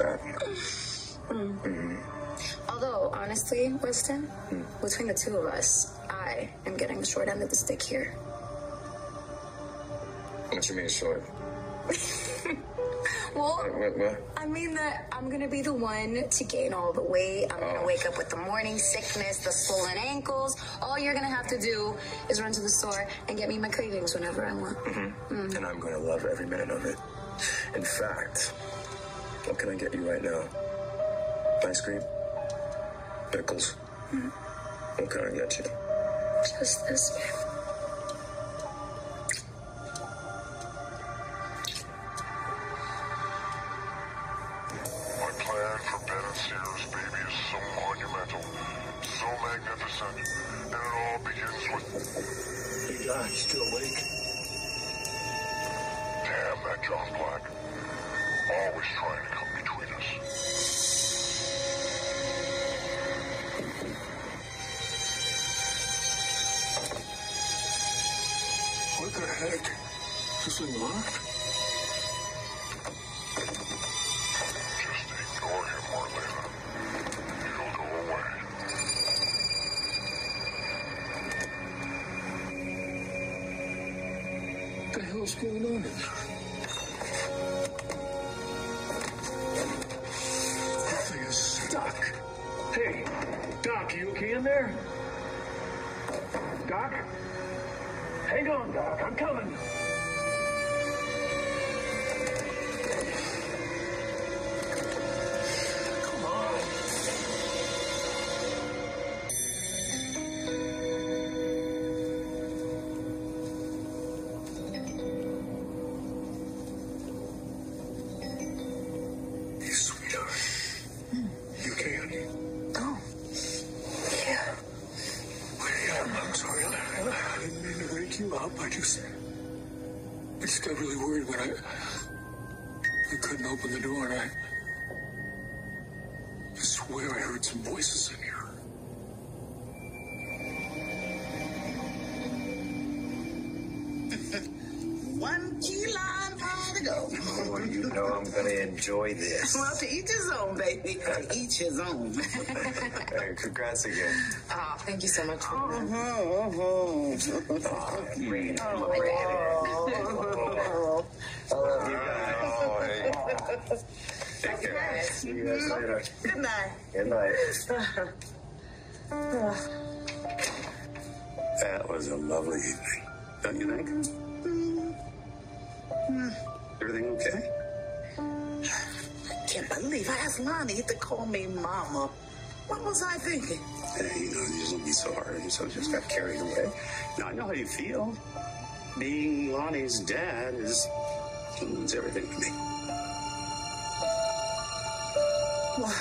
that. Although, honestly, Weston, between the two of us, I am getting the short end of the stick here. What you mean short? Well, What? I mean that I'm gonna be the one to gain all the weight. I'm gonna wake up with the morning sickness, the swollen ankles. All you're gonna have to do is run to the store and get me my cravings whenever I want. And I'm going to love every minute of it. In fact, what can I get you right now? Ice cream? Pickles? What can I get you? Just this, babe. My plan for Ben and Sierra's baby is so monumental, so magnificent, and it all begins with... Hey, Doc, you still awake? Damn that John Black. Always trying to come between us. What the heck? Is this thing locked? Just ignore him, Marlena. He'll go away. What the hell's going on in there? That thing is stuck. Hey, Doc, you okay in there? Doc? Hang on, Doc, I'm coming. Come on. Hey, sweetheart. You okay, honey? Oh, yeah. I'm sorry. I didn't mean to wake you up. I just got really worried when I couldn't open the door, and I swear I heard some voices in here. One key line more to go. Oh, you know I'm going to enjoy this. Well, to each his own, baby. To each his own. Hey, congrats again. Oh, thank you so much for that. Green. Oh, my dad. I love you guys. Take care. See you guys later. Good night. Good night. That was a lovely evening, don't you think? Everything okay? I can't believe I asked Lonnie to call me mama. What was I thinking? Hey, you know, you just be so hard, and so just got carried away. Now, I know how you feel. Being Lonnie's dad means everything to me. Well,